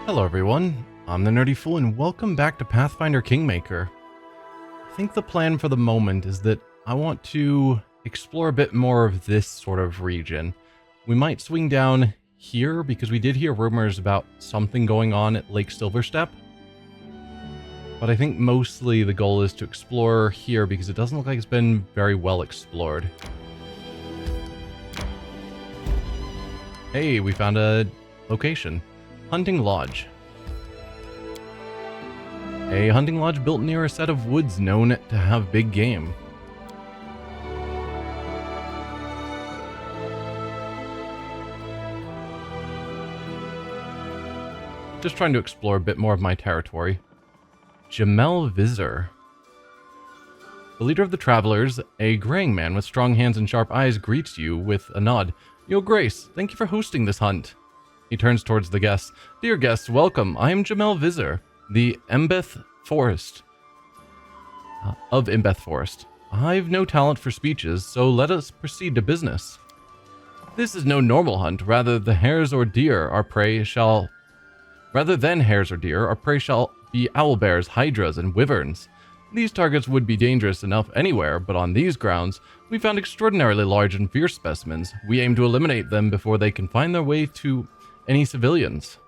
Hello everyone, I'm the Nerdy Fool and welcome back to Pathfinder Kingmaker. I think the plan for the moment is that I want to explore a bit more of this sort of region. We might swing down here because we did hear rumors about something going on at Lake Silverstep. But I think mostly the goal is to explore here because it doesn't look like it's been very well explored. Hey, we found a location. Hunting Lodge. A hunting lodge built near a set of woods known to have big game. Just trying to explore a bit more of my territory. Jamel Vizir. The leader of the travelers, a graying man with strong hands and sharp eyes, greets you with a nod. Your Grace, thank you for hosting this hunt. He turns towards the guests. Dear guests, welcome. I am Jamel Vizir, the Embeth Forest. Of Embeth Forest. I've no talent for speeches, so let us proceed to business. This is no normal hunt. Rather than hares or deer, our prey shall be owlbears, hydras, and wyverns. These targets would be dangerous enough anywhere, but on these grounds, we found extraordinarily large and fierce specimens. We aim to eliminate them before they can find their way to any civilians.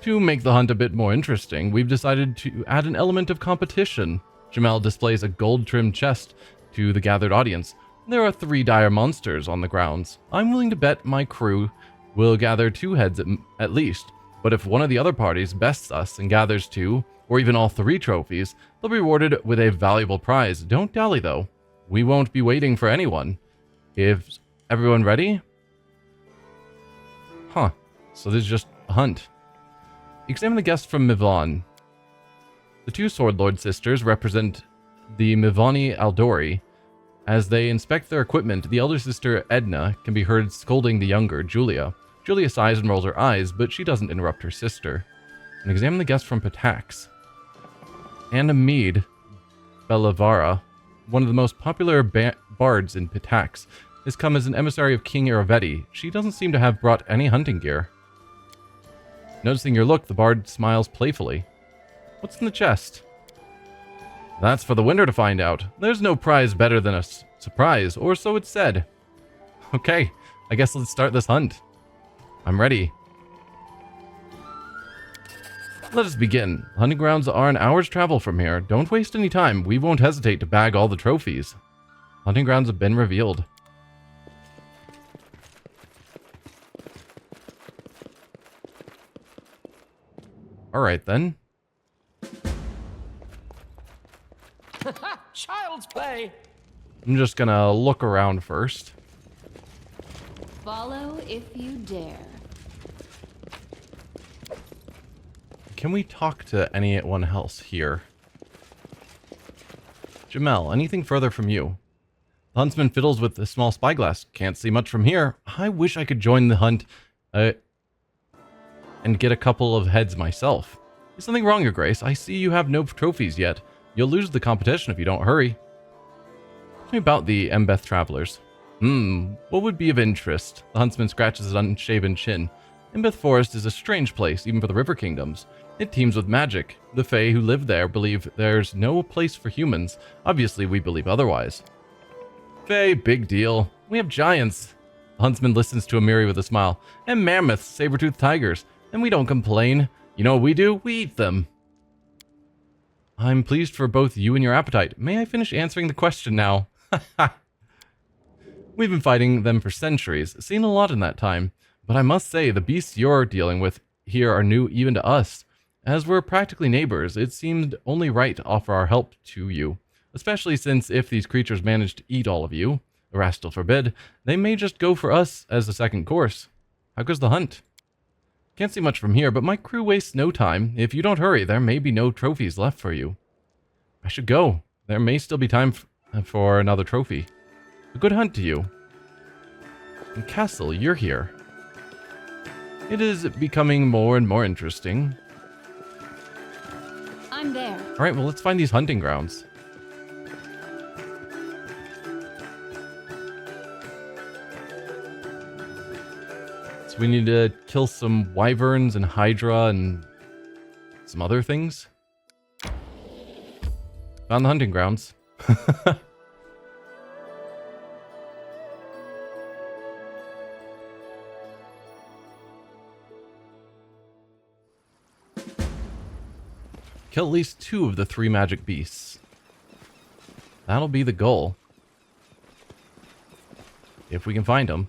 To make the hunt a bit more interesting, we've decided to add an element of competition. Jamel displays a gold-trimmed chest to the gathered audience. There are 3 dire monsters on the grounds. I'm willing to bet my crew will gather 2 heads at least, but if one of the other parties bests us and gathers 2, or even all 3 trophies, they'll be rewarded with a valuable prize. Don't dally though. We won't be waiting for anyone. Is everyone ready? Huh. So this is just a hunt. Examine the guests from Mivon. The 2 Sword Lord sisters represent the Mivani Aldori. As they inspect their equipment, the elder sister, Edna, can be heard scolding the younger, Julia. Julia sighs and rolls her eyes, but she doesn't interrupt her sister. And examine the guests from Patax. Anna Mead Bellavara, one of the most popular bards in Patax, has come as an emissary of King Iravetti. She doesn't seem to have brought any hunting gear. Noticing your look, the bard smiles playfully. What's in the chest? That's for the winner to find out. There's no prize better than a surprise, or so it's said. Okay, I guess let's start this hunt. I'm ready. Let us begin. Hunting grounds are an hour's travel from here. Don't waste any time. We won't hesitate to bag all the trophies. Hunting grounds have been revealed. Alright then. Child's play. I'm just gonna look around first. Follow if you dare. Can we talk to anyone else here? Jamel, anything further from you? The huntsman fiddles with the small spyglass. Can't see much from here. I wish I could join the hunt and get a couple of heads myself. Is something wrong, Your Grace? I see you have no trophies yet. You'll lose the competition if you don't hurry. Tell me about the Embeth travelers. What would be of interest? The huntsman scratches his unshaven chin. Embeth Forest is a strange place, even for the River Kingdoms. It teems with magic. The Fae who live there believe there's no place for humans. Obviously, we believe otherwise. Fae, big deal. We have giants. The huntsman listens to Amiri with a smile. And mammoths, saber-toothed tigers. And we don't complain. You know what we do? We eat them. I'm pleased for both you and your appetite. May I finish answering the question now? We've been fighting them for centuries, seen a lot in that time. But I must say, the beasts you're dealing with here are new even to us. As we're practically neighbors, it seemed only right to offer our help to you. Especially since if these creatures manage to eat all of you, Erastil forbid, they may just go for us as a second course. How goes the hunt? Can't see much from here, but my crew wastes no time. If you don't hurry, there may be no trophies left for you. I should go. There may still be time for another trophy. A good hunt to you. And Castle, you're here. It is becoming more and more interesting. I'm there. Alright, well, let's find these hunting grounds. So we need to kill some wyverns and hydra and some other things. Found the hunting grounds. Kill at least 2 of the 3 magic beasts. That'll be the goal. If we can find them.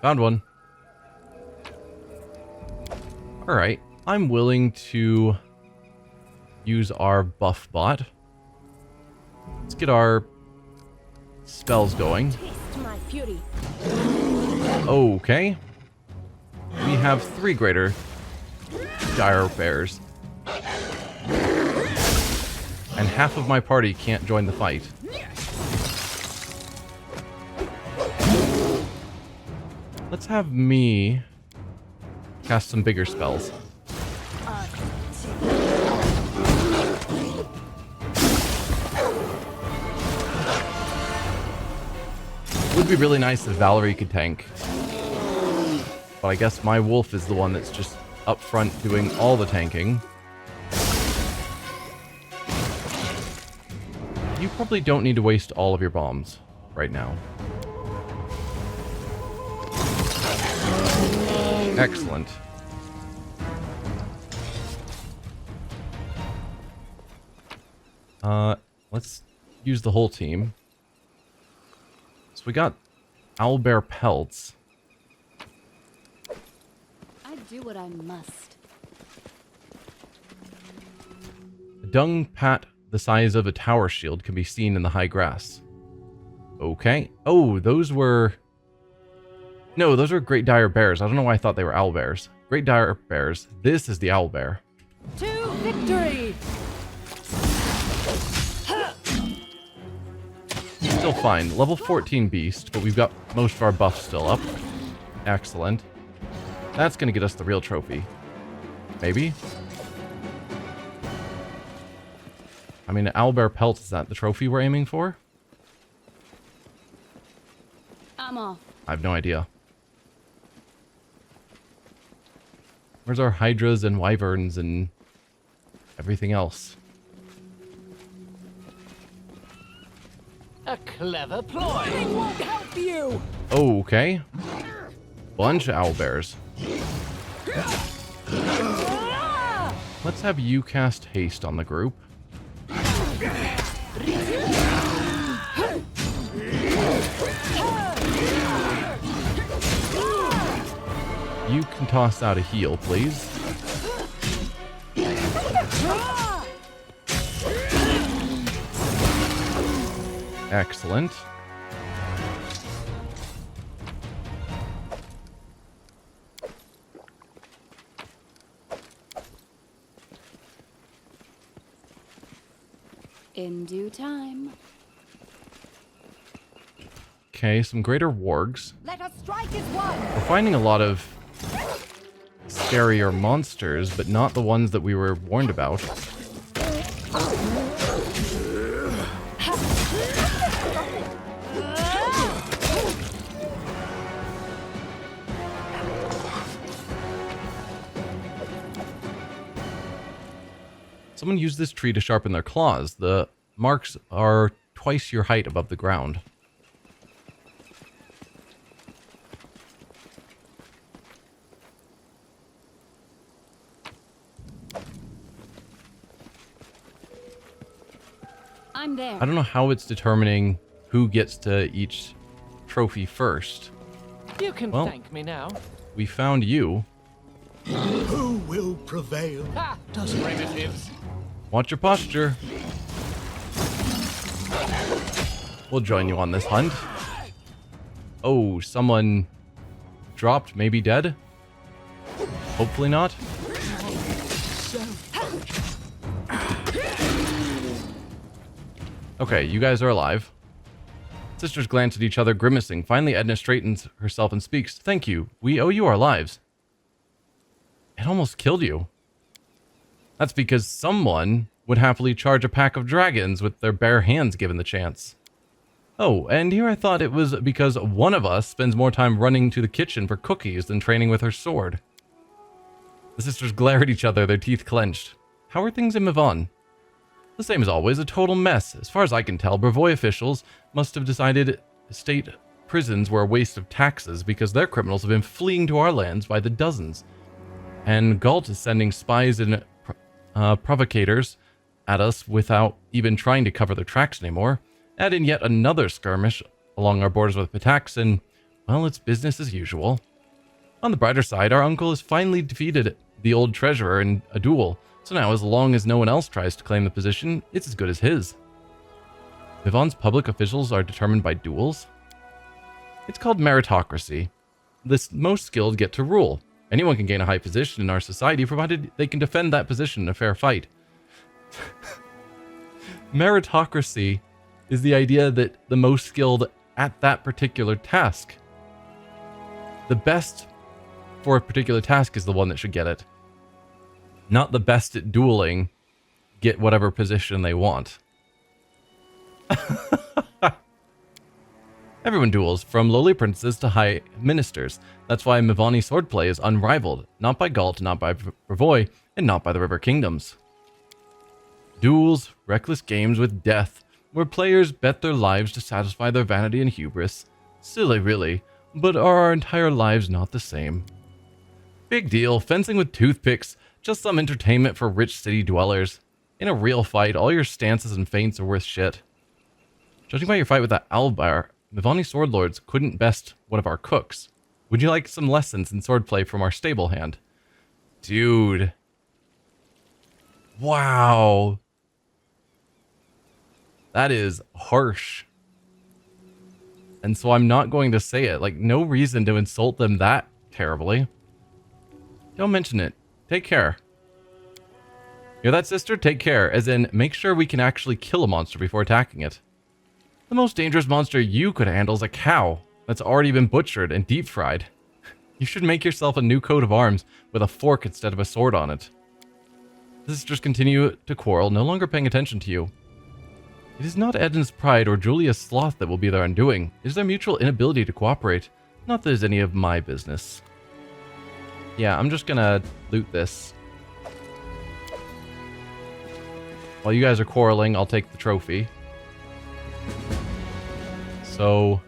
Found one. Alright. I'm willing to use our buff bot. Let's get our spells going. Okay. We have 3 greater dire bears. And half of my party can't join the fight. Let's have me cast some bigger spells. It would be really nice if Valerie could tank. But I guess my wolf is the one that's just up front doing all the tanking. You probably don't need to waste all of your bombs right now. Excellent. Let's use the whole team. So we got owlbear pelts. I do what I must. A dung pat the size of a tower shield can be seen in the high grass. Okay. Oh, those were... No, those are great dire bears. I don't know why I thought they were owlbears. Great dire bears. This is the owlbear. To victory! Still fine. Level 14 beast, but we've got most of our buffs still up. Excellent. That's going to get us the real trophy. Maybe? I mean, owlbear pelt, is that the trophy we're aiming for? I'm off. I have no idea. Where's our hydras and wyverns and everything else? A clever ploy. It won't help you! Oh, okay. Bunch of owlbears. Let's have you cast haste on the group. You can toss out a heal, please. Excellent. In due time. Okay, some greater wargs. Let us strike as one! We're finding a lot of scarier monsters, but not the ones that we were warned about. Someone used this tree to sharpen their claws. The marks are twice your height above the ground. I'm there. I don't know how it's determining who gets to each trophy first. You can Well, thank me now. We found you. Who will prevail? Ha! Does primitives. Watch your posture. We'll join you on this hunt. Oh, someone dropped, maybe dead? Hopefully not. Okay, you guys are alive. Sisters glance at each other, grimacing. Finally, Edna straightens herself and speaks. Thank you. We owe you our lives. It almost killed you. That's because someone would happily charge a pack of dragons with their bare hands given the chance. Oh, and here I thought it was because one of us spends more time running to the kitchen for cookies than training with her sword. The sisters glare at each other, their teeth clenched. How are things in Mivon? The same as always, a total mess. As far as I can tell, Brevoy officials must have decided state prisons were a waste of taxes because their criminals have been fleeing to our lands by the dozens. And Galt is sending spies and provocators at us without even trying to cover their tracks anymore. Add in yet another skirmish along our borders with Patax, and, well, it's business as usual. On the brighter side, our uncle has finally defeated the old treasurer in a duel, so now as long as no one else tries to claim the position, it's as good as his. Mivon's public officials are determined by duels? It's called meritocracy. The most skilled get to rule. Anyone can gain a high position in our society, provided they can defend that position in a fair fight. Meritocracy is the idea that the most skilled at that particular task. The best for a particular task is the one that should get it. Not the best at dueling get whatever position they want. Everyone duels, from lowly princes to high ministers. That's why Mivani swordplay is unrivaled, not by Galt, not by Brevoy, and not by the River Kingdoms. Duels, reckless games with death, where players bet their lives to satisfy their vanity and hubris. Silly, really, but are our entire lives not the same? Big deal, fencing with toothpicks, just some entertainment for rich city dwellers. In a real fight, all your stances and feints are worth shit. Judging by your fight with that Albar, Mivani swordlords couldn't best one of our cooks. Would you like some lessons in swordplay from our stable hand? Dude. Wow. That is harsh. And so I'm not going to say it. Like, no reason to insult them that terribly. Don't mention it. Take care. Hear that, sister? Take care. As in, make sure we can actually kill a monster before attacking it. The most dangerous monster you could handle is a cow that's already been butchered and deep fried. You should make yourself a new coat of arms with a fork instead of a sword on it. The sisters continue to quarrel, no longer paying attention to you. It is not Edna's pride or Julia's sloth that will be their undoing. It is their mutual inability to cooperate. Not that it's any of my business. Yeah, I'm just gonna loot this. While you guys are quarreling, I'll take the trophy. So,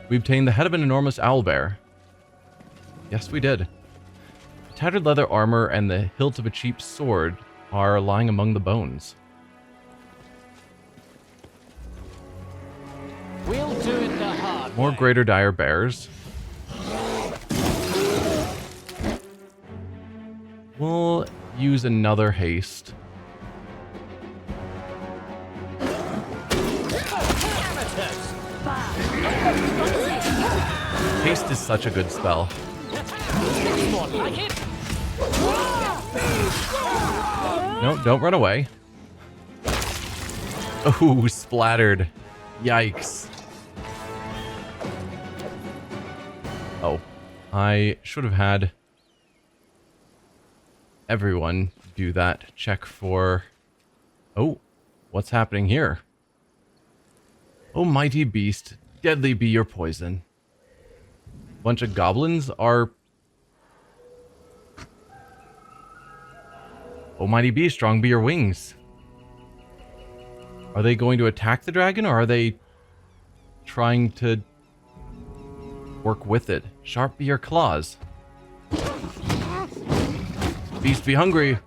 we obtained the head of an enormous owlbear. Yes, we did. Tattered leather armor and the hilt of a cheap sword are lying among the bones. We'll do it the hard More way. greater dire bears. We'll use another haste. Haste is such a good spell. More like it. No, don't run away. Oh, splattered. Yikes. Oh, I should have had everyone do that check for... Oh, what's happening here? Oh, mighty beast, deadly be your poison. Bunch of goblins are... Oh, mighty beast, strong be your wings. Are they going to attack the dragon, or are they trying to work with it? Sharp be your claws. Beast be hungry.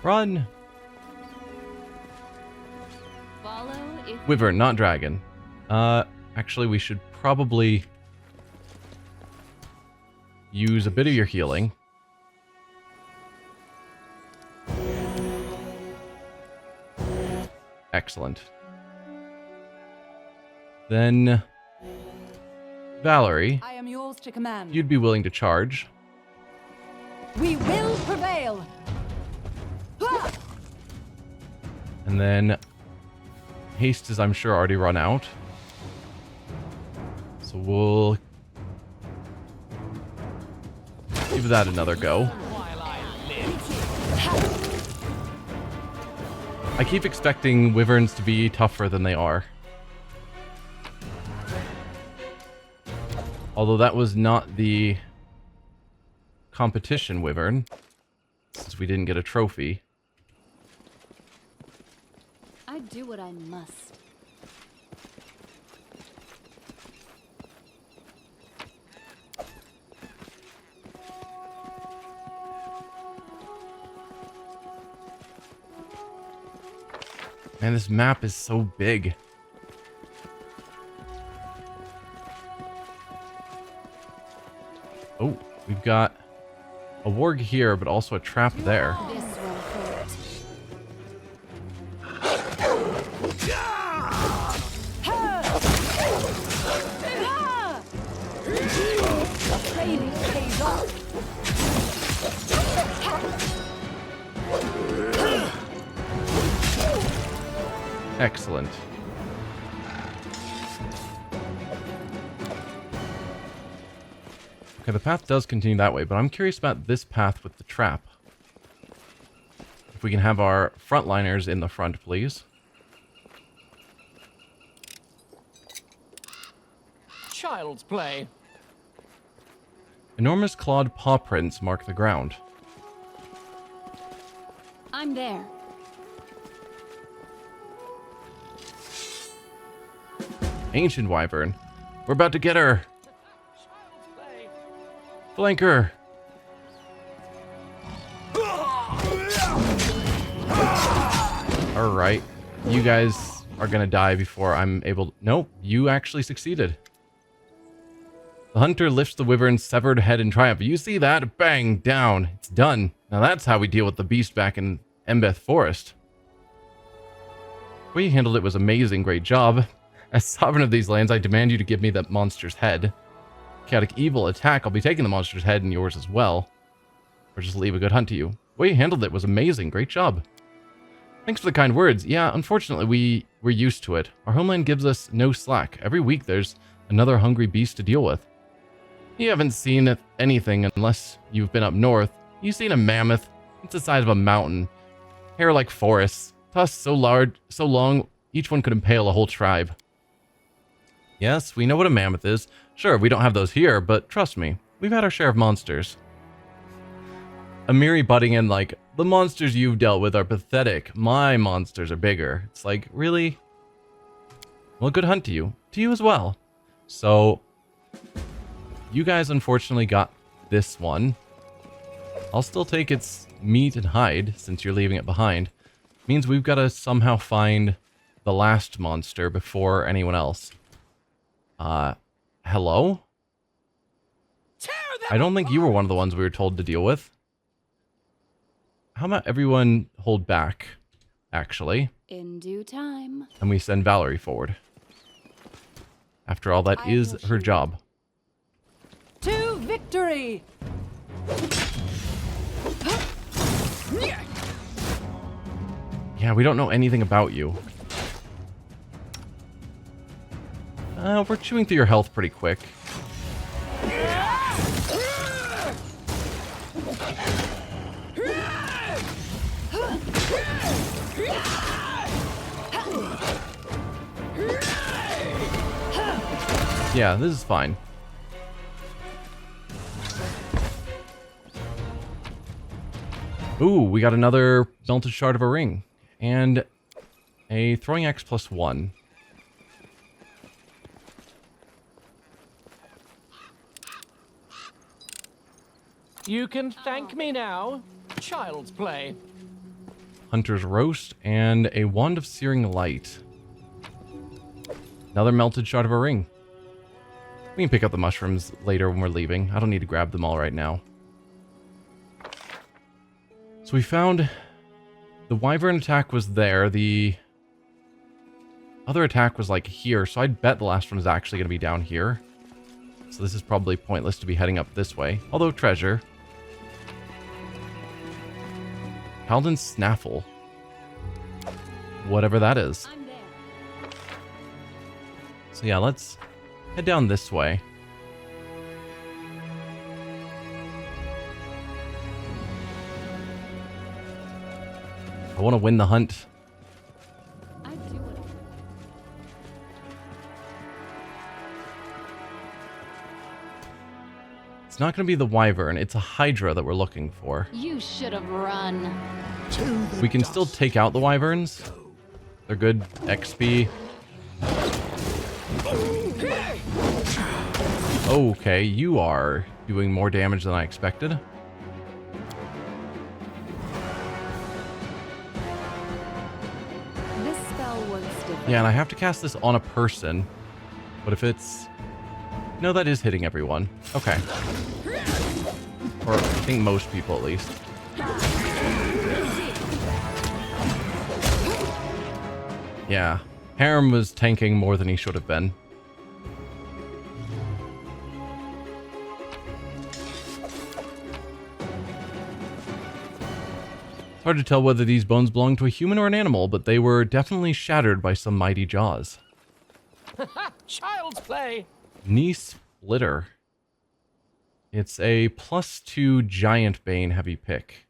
Run. Follow if Wyvern, not dragon. Actually, we should probably use a bit of your healing. Excellent. Then, Valerie, I am yours to command. you'd be willing to charge. We will prevail. Ha! And then, haste is, I'm sure, already run out. So we'll give that another go. While I live. I keep expecting wyverns to be tougher than they are. Although that was not the competition wyvern, since we didn't get a trophy. I do what I must. Man, this map is so big. Oh, we've got a warg here, but also a trap there. This one hurt. Training pays off. Excellent. Okay, the path does continue that way, but I'm curious about this path with the trap. If we can have our frontliners in the front, please. Child's play. Enormous clawed paw prints mark the ground. I'm there. Ancient wyvern. We're about to get her. Flanker. Alright. You guys are gonna die before I'm able to... Nope, you actually succeeded. The hunter lifts the wyvern's severed head in triumph. You see that? Bang! Down. It's done. Now that's how we deal with the beast back in Embeth Forest. The way you handled it was amazing. Great job. As sovereign of these lands, I demand you to give me that monster's head. Chaotic evil attack. I'll be taking the monster's head and yours as well. Or just leave a good hunt to you. The way you handled it was amazing. Great job. Thanks for the kind words. Yeah, unfortunately, we're used to it. Our homeland gives us no slack. Every week there's another hungry beast to deal with. You haven't seen anything unless you've been up north. You've seen a mammoth. It's the size of a mountain. Hair like forests. Tusks so large, so long, each one could impale a whole tribe. Yes, we know what a mammoth is. Sure, we don't have those here, but trust me, we've had our share of monsters. Amiri butting in like, the monsters you've dealt with are pathetic. My monsters are bigger. It's like, really? Well, good hunt to you. To you as well. So, you guys unfortunately got this one. I'll still take its meat and hide, since you're leaving it behind. Means we've got to somehow find the last monster before anyone else. Hello? I don't think you were one of the ones we were told to deal with. How about everyone hold back, actually? In due time. And we send Valerie forward. After all, that is her job. To victory! Yeah, we don't know anything about you. We're chewing through your health pretty quick. Yeah, this is fine. Ooh, we got another melted shard of a ring. And a throwing axe +1. You can thank me now. Child's play. Hunter's roast and a wand of searing light. Another melted shard of a ring. We can pick up the mushrooms later when we're leaving. I don't need to grab them all right now. So we found the wyvern attack was there. The other attack was like here. So I'd bet the last one is actually going to be down here. So this is probably pointless to be heading up this way. Although treasure. Paladin Snaffle. Whatever that is. I'm there. So yeah, let's head down this way. I want to win the hunt. I do what It's not going to be the wyvern. It's a hydra that we're looking for. You should have run. To the We can still dust take out the wyverns. They're good XP. Okay, you are doing more damage than I expected. This spell works different. Yeah, and I have to cast this on a person. But if it's... No, that is hitting everyone. Okay. Or I think most people at least. Yeah. Harem was tanking more than he should have been. It's hard to tell whether these bones belong to a human or an animal, but they were definitely shattered by some mighty jaws. Child's play. Knee Splitter. It's a +2 Giant Bane heavy pick.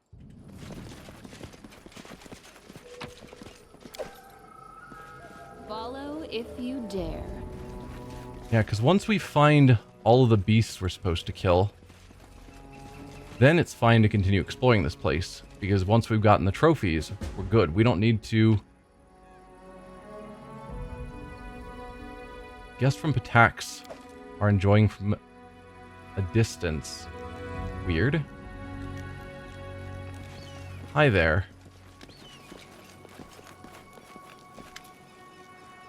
Follow if you dare. Yeah, because once we find all of the beasts we're supposed to kill, then it's fine to continue exploring this place. Because once we've gotten the trophies, we're good. We don't need to... Guests from Patax are enjoying from a distance. Weird. Hi there.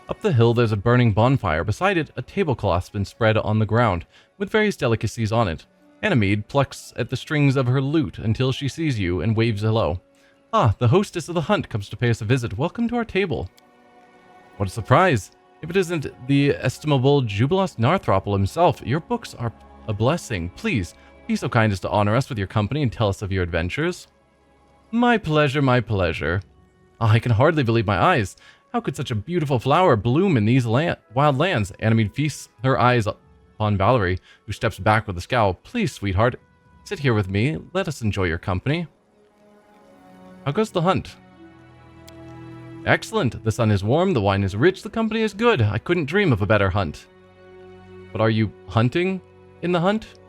Up the hill, there's a burning bonfire. Beside it, a tablecloth's been spread on the ground, with various delicacies on it. Ganymede plucks at the strings of her lute until she sees you and waves hello. Ah, the hostess of the hunt comes to pay us a visit. Welcome to our table. What a surprise! If it isn't the estimable Jubilos Narthropple himself, your books are a blessing. Please, be so kind as to honor us with your company and tell us of your adventures. My pleasure, my pleasure. Ah, I can hardly believe my eyes. How could such a beautiful flower bloom in these wild lands? Ganymede feasts her eyes upon Valerie, who steps back with a scowl. Please, sweetheart, sit here with me. Let us enjoy your company. How goes the hunt? Excellent. The sun is warm, the wine is rich, the company is good. I couldn't dream of a better hunt. But are you hunting in the hunt?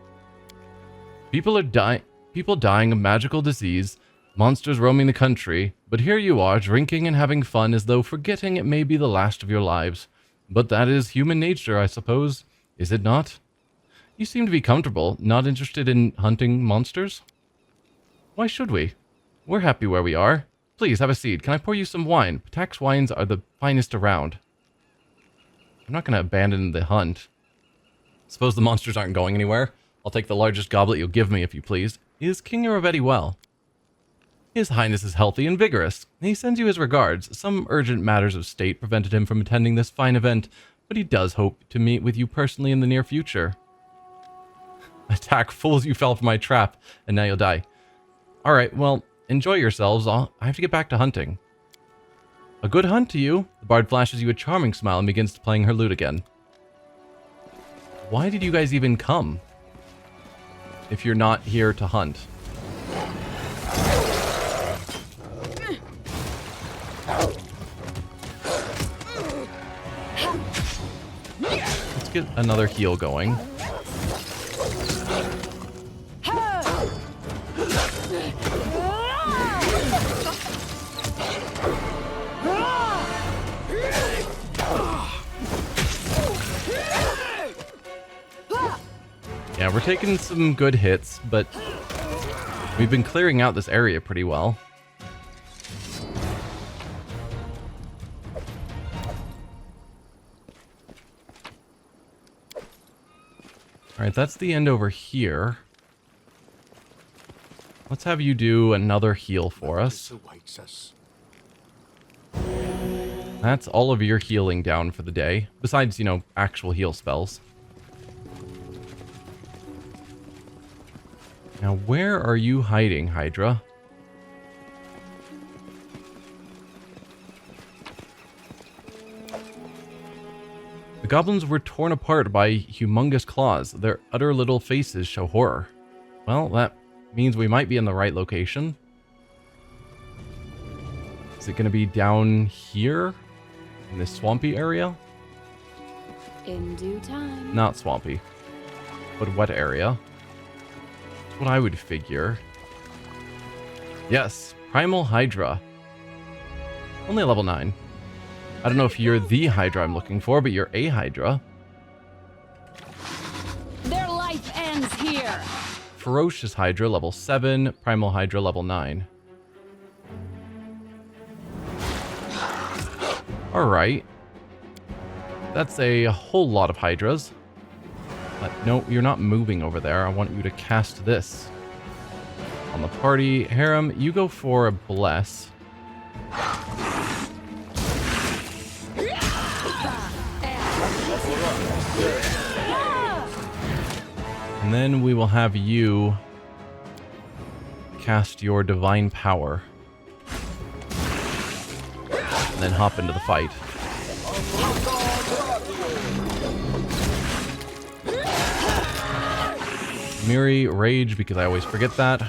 People dying of magical disease, monsters roaming the country, but here you are, drinking and having fun as though forgetting it may be the last of your lives. But that is human nature, I suppose, is it not? You seem to be comfortable, not interested in hunting monsters? Why should we? We're happy where we are. Please, have a seat. Can I pour you some wine? Patax wines are the finest around. I'm not going to abandon the hunt. Suppose the monsters aren't going anywhere. I'll take the largest goblet you'll give me, if you please. Is King Ravetti well? His Highness is healthy and vigorous. He sends you his regards. Some urgent matters of state prevented him from attending this fine event, but he does hope to meet with you personally in the near future. Attack, fools, you fell for my trap, and now you'll die. Alright, well, enjoy yourselves. I have to get back to hunting. A good hunt to you. The bard flashes you a charming smile and begins playing her lute again. Why did you guys even come? If you're not here to hunt. Let's get another heal going. Yeah, we're taking some good hits, but we've been clearing out this area pretty well. Alright, that's the end over here. Let's have you do another heal for us. That's all of your healing down for the day. Besides, you know, actual heal spells. Now, where are you hiding, Hydra? The goblins were torn apart by humongous claws. Their utter little faces show horror. Well, that means we might be in the right location. Is it going to be down here? In this swampy area? In due time. Not swampy, but wet area. That's what I would figure. Yes, Primal Hydra. Only a level 9. I don't know if you're the Hydra I'm looking for, but you're a Hydra. Their life ends here. Ferocious Hydra, level 7. Primal Hydra, level 9. Alright. That's a whole lot of Hydras. But no, you're not moving over there. I want you to cast this on the party. Harem, you go for a Bless. And then we will have you cast your Divine Power. And then hop into the fight. Miri, Rage, because I always forget that.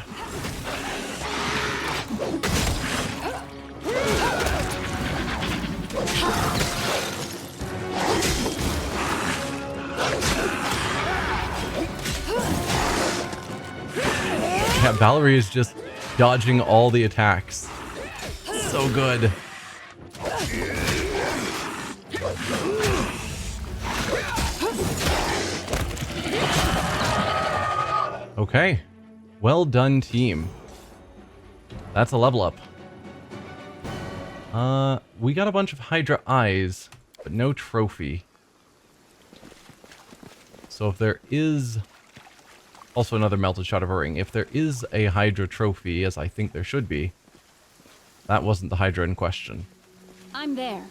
Yeah, Valerie is just dodging all the attacks. So good. Okay. Well done, team. That's a level up. We got a bunch of Hydra eyes, but no trophy. So if there is... Also another melted shot of a ring. If there is a Hydra trophy, as I think there should be, that wasn't the Hydra in question. I'm there.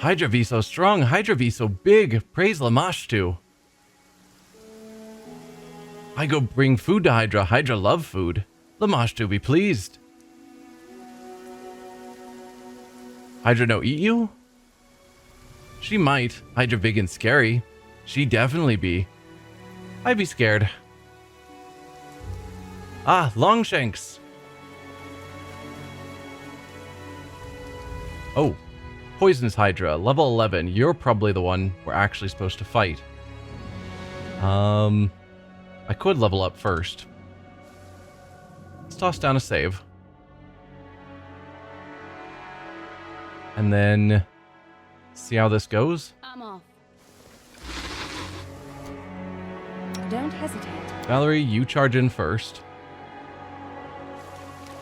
Hydra V so strong, Hydra V so big, praise Lamashtu. I go bring food to Hydra, Hydra love food. Lamashtu be pleased. Hydra no eat you? She might. Hydra big and scary. She definitely be. I'd be scared. Ah, Longshanks. Oh. Poisonous Hydra, level 11. You're probably the one we're actually supposed to fight. I could level up first. Let's toss down a save. And then see how this goes. I'm off. Don't hesitate. Valerie, you charge in first.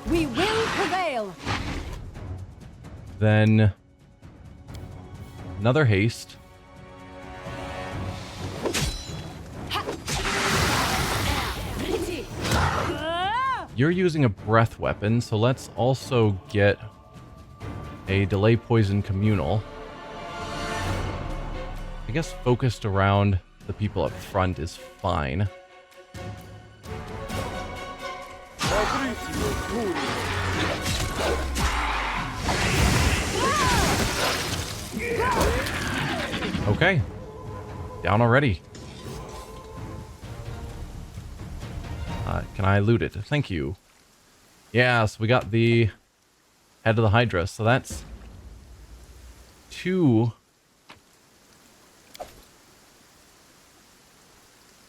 We will prevail. Then another haste. You're using a breath weapon, so let's also get a delay poison communal. I guess focused around the people up front is fine. Okay. Down already. Can I loot it? Thank you. Yes, we got the head of the Hydra, so that's 2.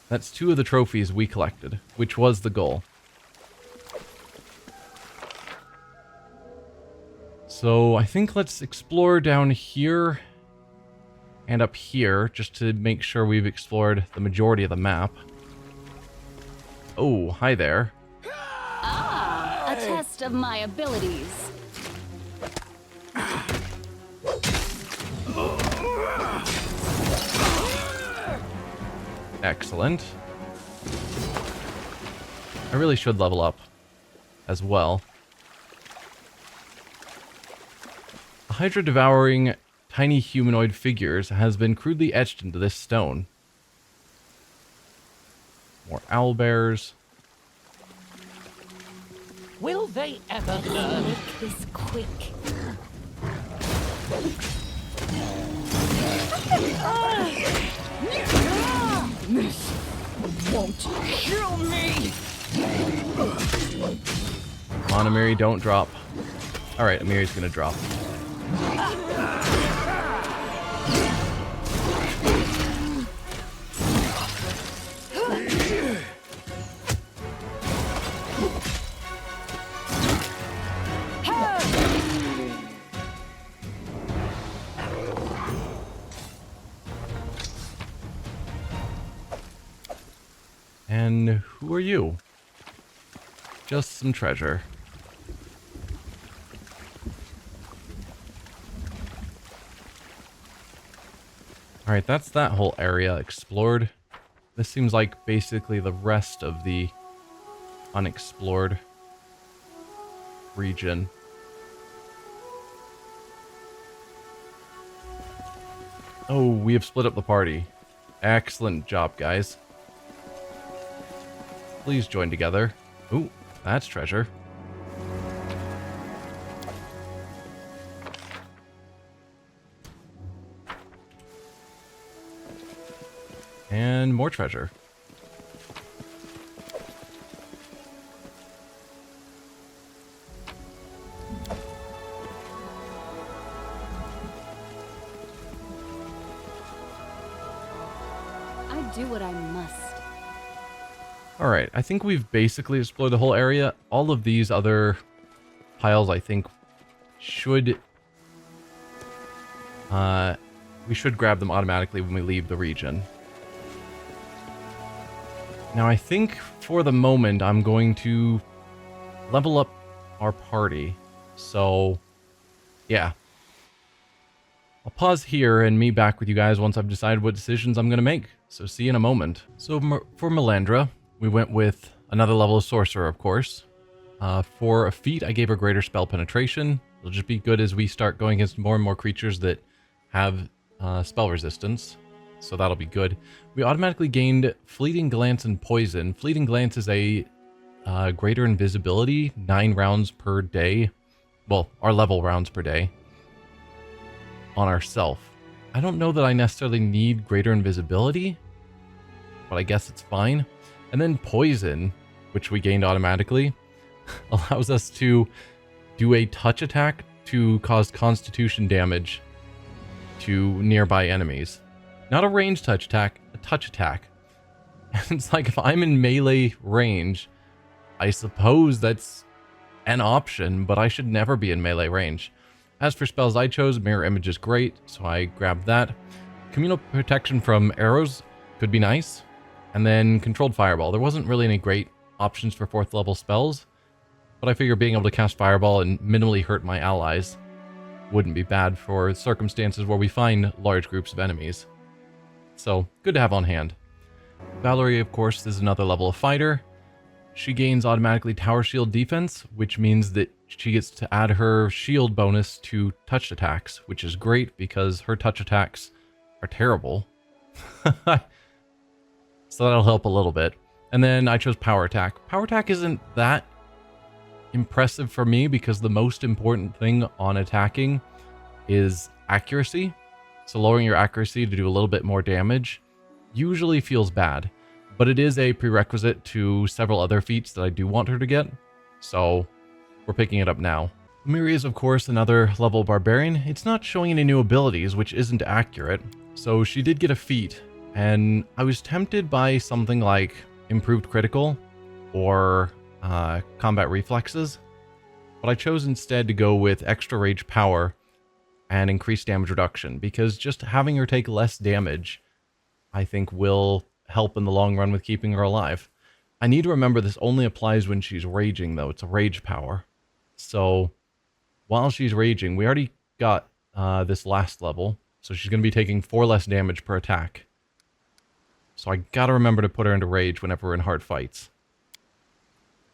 That's 2 of the trophies we collected, which was the goal. So I think let's explore down here and up here, just to make sure we've explored the majority of the map. Oh, hi there. Ah, a test of my abilities. Excellent. I really should level up as well. The Hydra devouring tiny humanoid figures has been crudely etched into this stone. More owlbears. Will they ever learn? Make this quick. This won't kill me! Come on, Amiri, don't drop. Alright, Amiri's gonna drop. And who are you? Just some treasure. Alright, that's that whole area explored. This seems like basically the rest of the unexplored region. Oh, we have split up the party. Excellent job, guys. Please join together. Ooh, that's treasure. And more treasure. I do what I must. Alright, I think we've basically explored the whole area. All of these other piles, I think, should... we should grab them automatically when we leave the region. Now, I think for the moment, I'm going to level up our party. So, yeah. I'll pause here and meet back with you guys once I've decided what decisions I'm going to make. So, see you in a moment. So, for Melandra, we went with another level of Sorcerer, of course. For a feat, I gave her greater spell penetration. It'll just be good as we start going against more and more creatures that have spell resistance. So that'll be good. We automatically gained Fleeting Glance and Poison. Fleeting Glance is a greater invisibility, 9 rounds per day. Well, our level rounds per day. On ourself. I don't know that I necessarily need greater invisibility, but I guess it's fine. And then Poison, which we gained automatically, allows us to do a touch attack to cause constitution damage to nearby enemies. Not a ranged touch attack, a touch attack. And it's like, if I'm in melee range, I suppose that's an option, but I should never be in melee range. As for spells I chose, Mirror Image is great, so I grabbed that. Communal Protection from arrows could be nice. And then Controlled Fireball. There wasn't really any great options for 4th level spells, but I figure being able to cast Fireball and minimally hurt my allies wouldn't be bad for circumstances where we find large groups of enemies. So, good to have on hand. Valerie, of course, is another level of fighter. She gains automatically Tower Shield defense, which means that she gets to add her shield bonus to touch attacks, which is great because her touch attacks are terrible. So that'll help a little bit. And then I chose Power Attack. Power Attack isn't that impressive for me because the most important thing on attacking is accuracy. So lowering your accuracy to do a little bit more damage usually feels bad, but it is a prerequisite to several other feats that I do want her to get. So we're picking it up now. Miri is, of course, another level barbarian. It's not showing any new abilities, which isn't accurate. So she did get a feat, and I was tempted by something like improved critical or combat reflexes, but I chose instead to go with extra rage power and increased damage reduction, because just having her take less damage, I think, will help in the long run with keeping her alive. I need to remember this only applies when she's raging, though. It's a rage power. So while she's raging, we already got this last level, so she's going to be taking 4 less damage per attack. So I gotta remember to put her into rage whenever we're in hard fights.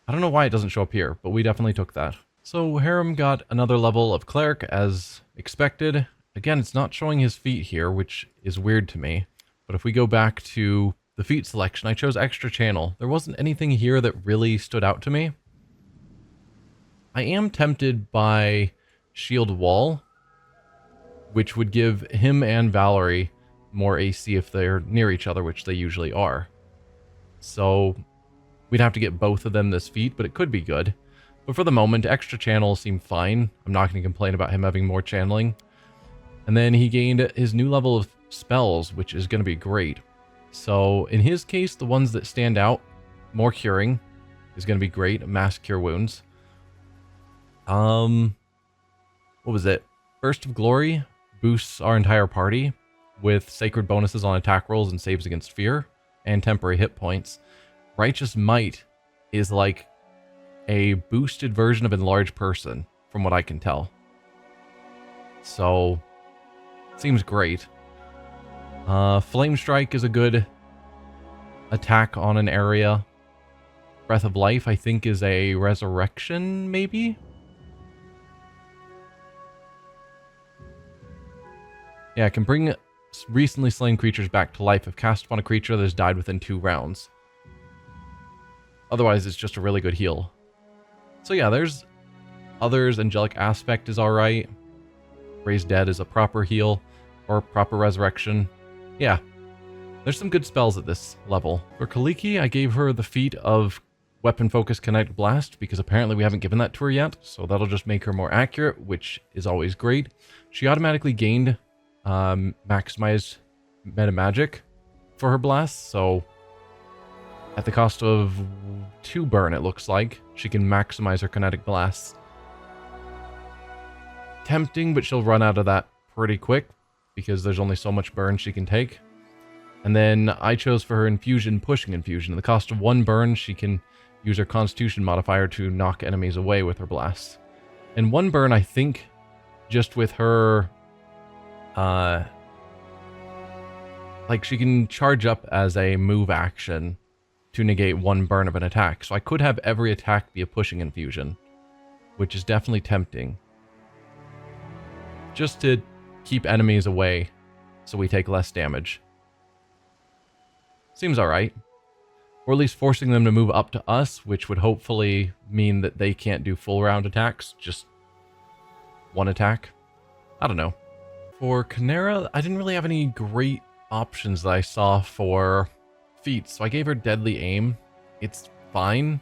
I don't know why it doesn't show up here, but we definitely took that. So Harem got another level of Cleric as expected. Again, it's not showing his feat here, which is weird to me. But if we go back to the feat selection, I chose Extra Channel. There wasn't anything here that really stood out to me. I am tempted by Shield Wall, which would give him and Valerie more AC if they're near each other, which they usually are. So we'd have to get both of them this feat, but it could be good. But for the moment, extra channels seem fine. I'm not going to complain about him having more channeling. And then he gained his new level of spells, which is going to be great. So in his case, the ones that stand out, more curing is going to be great. Mass cure wounds. What was it? Burst of Glory boosts our entire party with sacred bonuses on attack rolls and saves against fear and temporary hit points. Righteous Might is like a boosted version of Enlarged Person, from what I can tell. So, seems great. Flame Strike is a good attack on an area. Breath of Life, I think, is a resurrection, maybe? Yeah, it can bring recently slain creatures back to life if cast upon a creature that has died within 2 rounds. Otherwise, it's just a really good heal. So yeah, there's others. Angelic Aspect is alright. Raise Dead is a proper heal, or proper resurrection. Yeah, there's some good spells at this level. For Kaliki, I gave her the feat of Weapon Focus Kinetic Blast, because apparently we haven't given that to her yet, so that'll just make her more accurate, which is always great. She automatically gained maximized meta magic for her blast, so at the cost of 2 burn, it looks like, she can maximize her kinetic blasts. Tempting, but she'll run out of that pretty quick, because there's only so much burn she can take. And then I chose for her Infusion, Pushing Infusion. At the cost of 1 burn, she can use her Constitution modifier to knock enemies away with her blasts. And 1 burn, I think, just with her... like, she can charge up as a move action to negate 1 burn of an attack. So I could have every attack be a Pushing Infusion, which is definitely tempting. Just to keep enemies away so we take less damage. Seems alright. Or at least forcing them to move up to us, which would hopefully mean that they can't do full round attacks, just 1 attack. I don't know. For Canera, I didn't really have any great options that I saw for feats, so I gave her Deadly Aim. It's fine.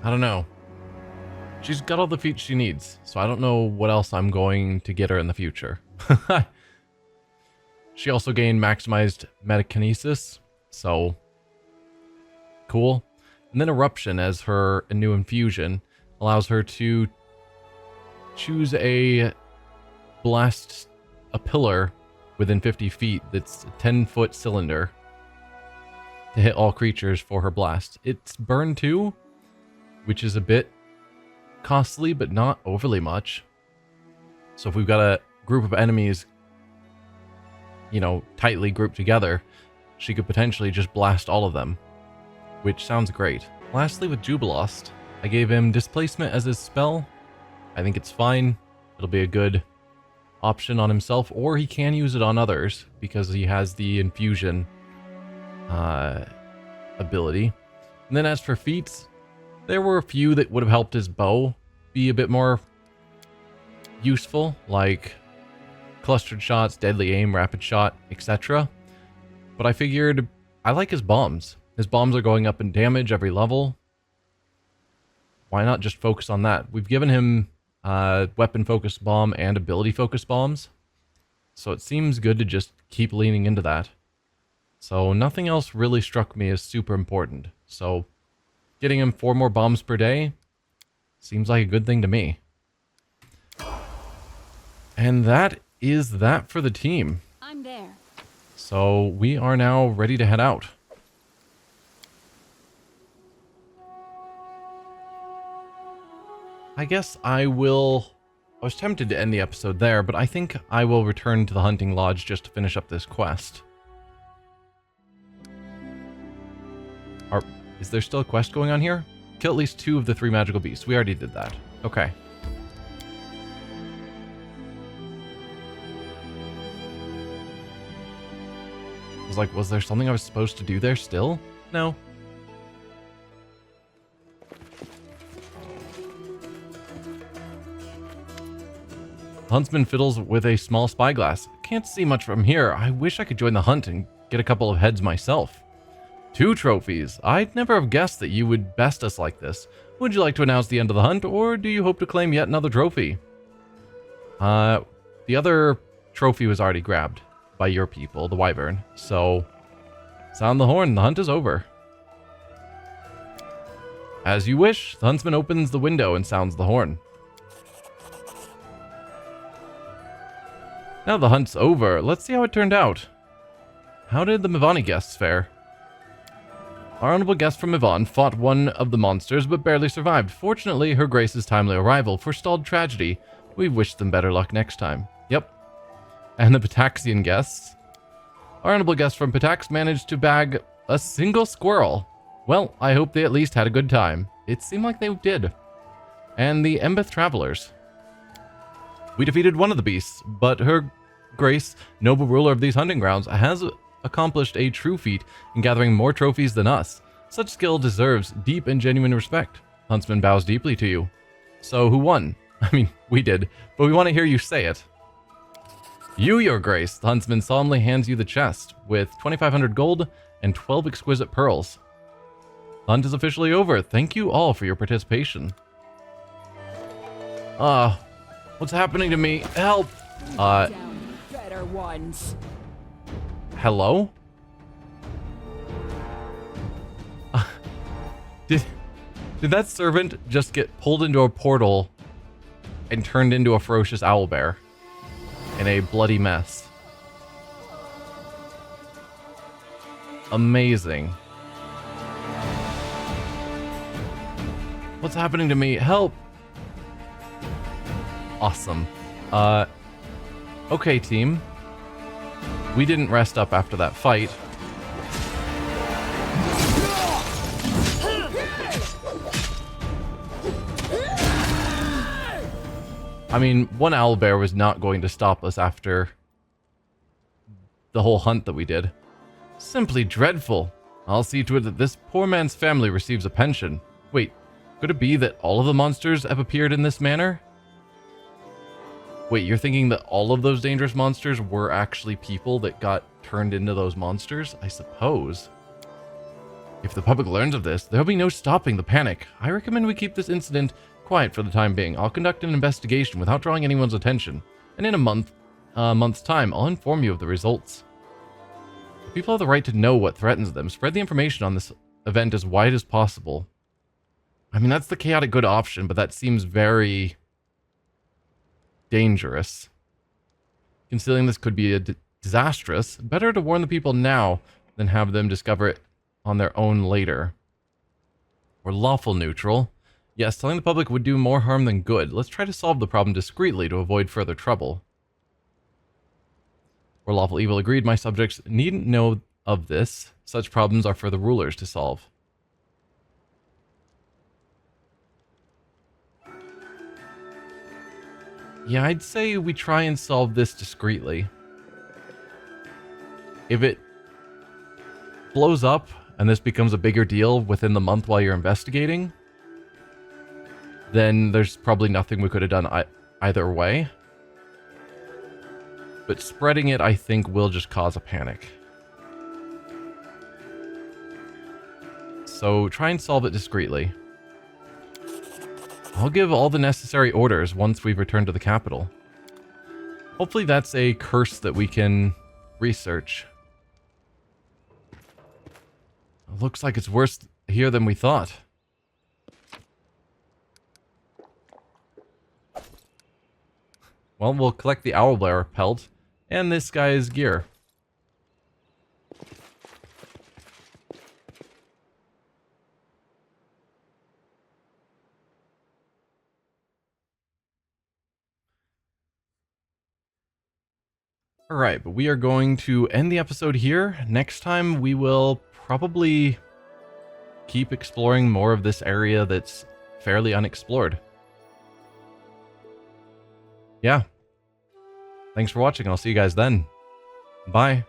I don't know. She's got all the feats she needs, so I don't know what else I'm going to get her in the future. She also gained maximized Metakinesis, so cool. And then Eruption as her new infusion allows her to choose a blast a pillar within 50 feet that's a 10-foot cylinder to hit all creatures for her blast. It's burn 2, which is a bit costly, but not overly much. So if we've got a group of enemies, you know, tightly grouped together, she could potentially just blast all of them, which sounds great. Lastly, with Jubilost, I gave him Displacement as his spell. I think it's fine. It'll be a good option on himself, or he can use it on others because he has the infusion ability. And then as for feats, there were a few that would have helped his bow be a bit more useful, like clustered shots, deadly aim, rapid shot, etc. But I figured I like his bombs. His bombs are going up in damage every level. Why not just focus on that? We've given him weapon focus bomb and ability focus bombs, so it seems good to just keep leaning into that. So nothing else really struck me as super important. So getting him 4 more bombs per day seems like a good thing to me. And that is that for the team. I'm there. So we are now ready to head out. I guess I will... I was tempted to end the episode there, but I think I will return to the hunting lodge just to finish up this quest. Is there still a quest going on here? Kill at least 2 of the 3 magical beasts. We already did that. Okay. I was like, was there something I was supposed to do there still? No. Huntsman fiddles with a small spyglass. Can't see much from here. I wish I could join the hunt and get a couple of heads myself. 2 trophies. I'd never have guessed that you would best us like this. Would you like to announce the end of the hunt, or do you hope to claim yet another trophy? The other trophy was already grabbed by your people, the Wyvern. So, sound the horn, the hunt is over. As you wish, the huntsman opens the window and sounds the horn. Now the hunt's over, let's see how it turned out. How did the Mivani guests fare? Our honorable guest from Mivon fought one of the monsters, but barely survived. Fortunately, her grace's timely arrival forestalled tragedy. We wish them better luck next time. Yep. And the Pataxian guests. Our honorable guest from Patax managed to bag a single squirrel. Well, I hope they at least had a good time. It seemed like they did. And the Embeth travelers. We defeated one of the beasts, but her grace, noble ruler of these hunting grounds, has accomplished a true feat in gathering more trophies than us. Such skill deserves deep and genuine respect. Huntsman bows deeply to you. So who won? I mean, we did, but we want to hear you say it. You, your grace. The huntsman solemnly hands you the chest with 2,500 gold and 12 exquisite pearls. The hunt is officially over. Thank you all for your participation. What's happening to me? Help! Better ones. Hello? Did that servant just get pulled into a portal and turned into a ferocious owlbear in a bloody mess? Amazing. What's happening to me? Help! Awesome. Okay, team. We didn't rest up after that fight. I mean, one owlbear was not going to stop us after the whole hunt that we did. Simply dreadful. I'll see to it that this poor man's family receives a pension. Wait, could it be that all of the monsters have appeared in this manner? Wait, you're thinking that all of those dangerous monsters were actually people that got turned into those monsters? I suppose. If the public learns of this, there'll be no stopping the panic. I recommend we keep this incident quiet for the time being. I'll conduct an investigation without drawing anyone's attention. And in a month's time, I'll inform you of the results. The people have the right to know what threatens them. Spread the information on this event as wide as possible. I mean, that's the chaotic good option, but that seems very dangerous. Concealing this could be disastrous. Better to warn the people now than have them discover it on their own later. We're lawful neutral. Yes, telling the public would do more harm than good. Let's try to solve the problem discreetly to avoid further trouble. We're lawful evil. Agreed. My subjects needn't know of this. Such problems are for the rulers to solve. Yeah, I'd say we try and solve this discreetly. If it blows up and this becomes a bigger deal within the month while you're investigating, then there's probably nothing we could have done either way. But spreading it, I think, will just cause a panic. So try and solve it discreetly. I'll give all the necessary orders once we've returned to the capital. Hopefully that's a curse that we can research. It looks like it's worse here than we thought. Well, we'll collect the owlbear pelt and this guy's gear. Alright, but we are going to end the episode here. Next time we will probably keep exploring more of this area that's fairly unexplored. Yeah. Thanks for watching. I'll see you guys then. Bye.